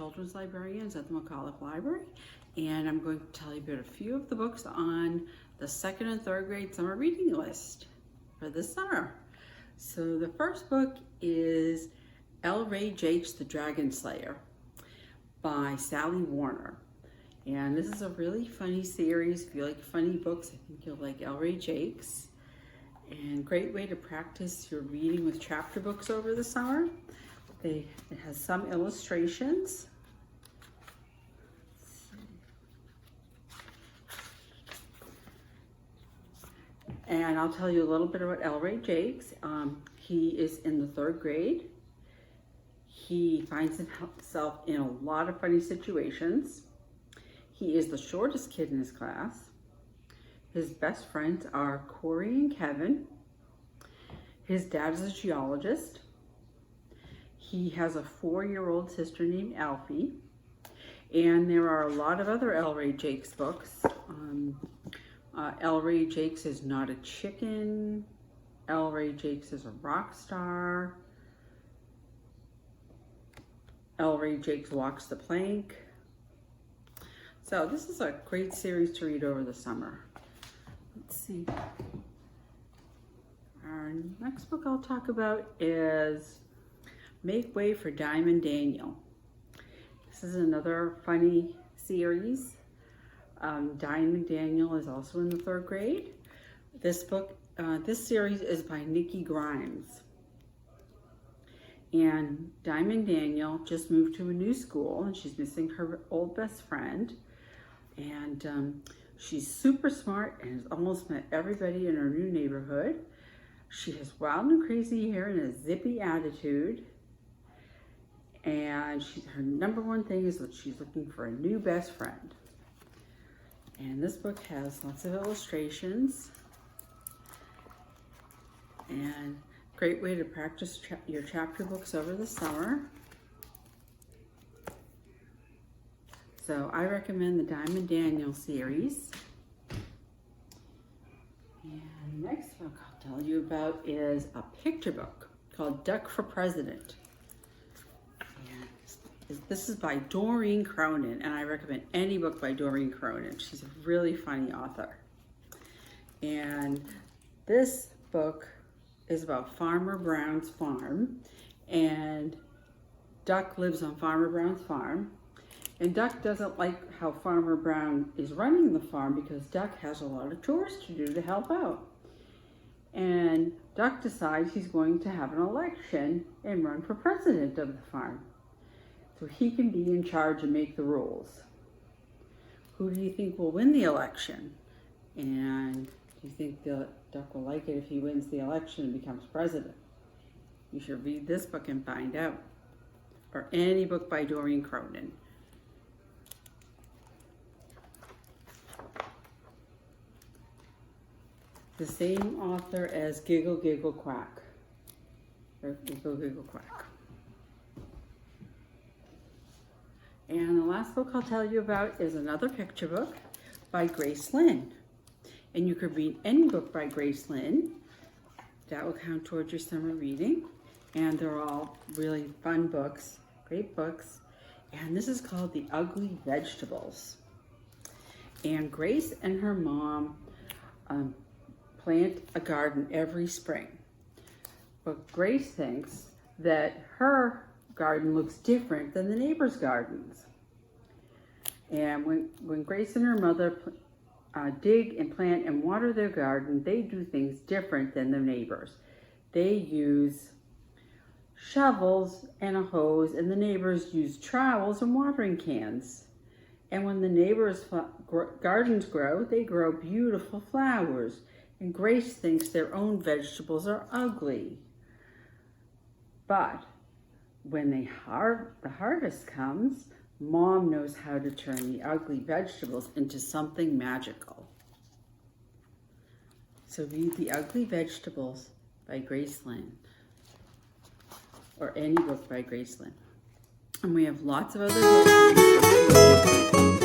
children's librarians at the McAuliffe Library, and I'm going to tell you about a few of the books on the second and third grade summer reading list for this summer. So the first book is Elraykes, the Dragon Slayer by Sally Warner. And this is a really funny series. If you like funny books, I think you'll like Elraykes. And great way to practice your reading with chapter books over the summer. It has some illustrations. And I'll tell you a little bit about Elraykes. He is in the third grade. He finds himself in a lot of funny situations. He is the shortest kid in his class. His best friends are Corey and Kevin. His dad is a geologist. He has a 4-year-old sister named Alfie. And there are a lot of other Elraykes books. Elraykes is not a chicken. Elraykes is a rock star. Elraykes walks the plank. So this is a great series to read over the summer. Let's see. Our next book I'll talk about is Make Way for Diamond Daniel. This is another funny series. Diamond Daniel is also in the third grade. This series is by Nikki Grimes. And Diamond Daniel just moved to a new school and she's missing her old best friend. And she's super smart and has almost met everybody in her new neighborhood. She has wild and crazy hair and a zippy attitude. And her number one thing is that she's looking for a new best friend. And this book has lots of illustrations. And great way to practice your chapter books over the summer. So I recommend the Diamond Daniel series. And the next book I'll tell you about is a picture book called Duck for President. And this is by Doreen Cronin, and I recommend any book by Doreen Cronin. She's a really funny author. And this book is about Farmer Brown's farm, and Duck lives on Farmer Brown's farm. And Duck doesn't like how Farmer Brown is running the farm because Duck has a lot of chores to do to help out. And Duck decides he's going to have an election and run for president of the farm, so he can be in charge and make the rules. Who do you think will win the election? And do you think Duck will like it if he wins the election and becomes president? You should read this book and find out. Or any book by Doreen Cronin. The same author as Giggle Giggle Quack. Or Giggle Giggle Quack. And the last book I'll tell you about is another picture book by Grace Lynn. And you could read any book by Grace Lynn. That will count towards your summer reading. And they're all really fun books, great books. And this is called The Ugly Vegetables. And Grace and her mom plant a garden every spring. But Grace thinks that her garden looks different than the neighbors' gardens. And when Grace and her mother dig and plant and water their garden, they do things different than the neighbors. They use shovels and a hose, and the neighbors use trowels and watering cans. And when the neighbors' gardens grow, they grow beautiful flowers. And Grace thinks their own vegetables are ugly. But when the harvest comes, Mom knows how to turn the ugly vegetables into something magical. So read The Ugly Vegetables by Grace Lynn, or any book by Grace Lynn. And we have lots of other books.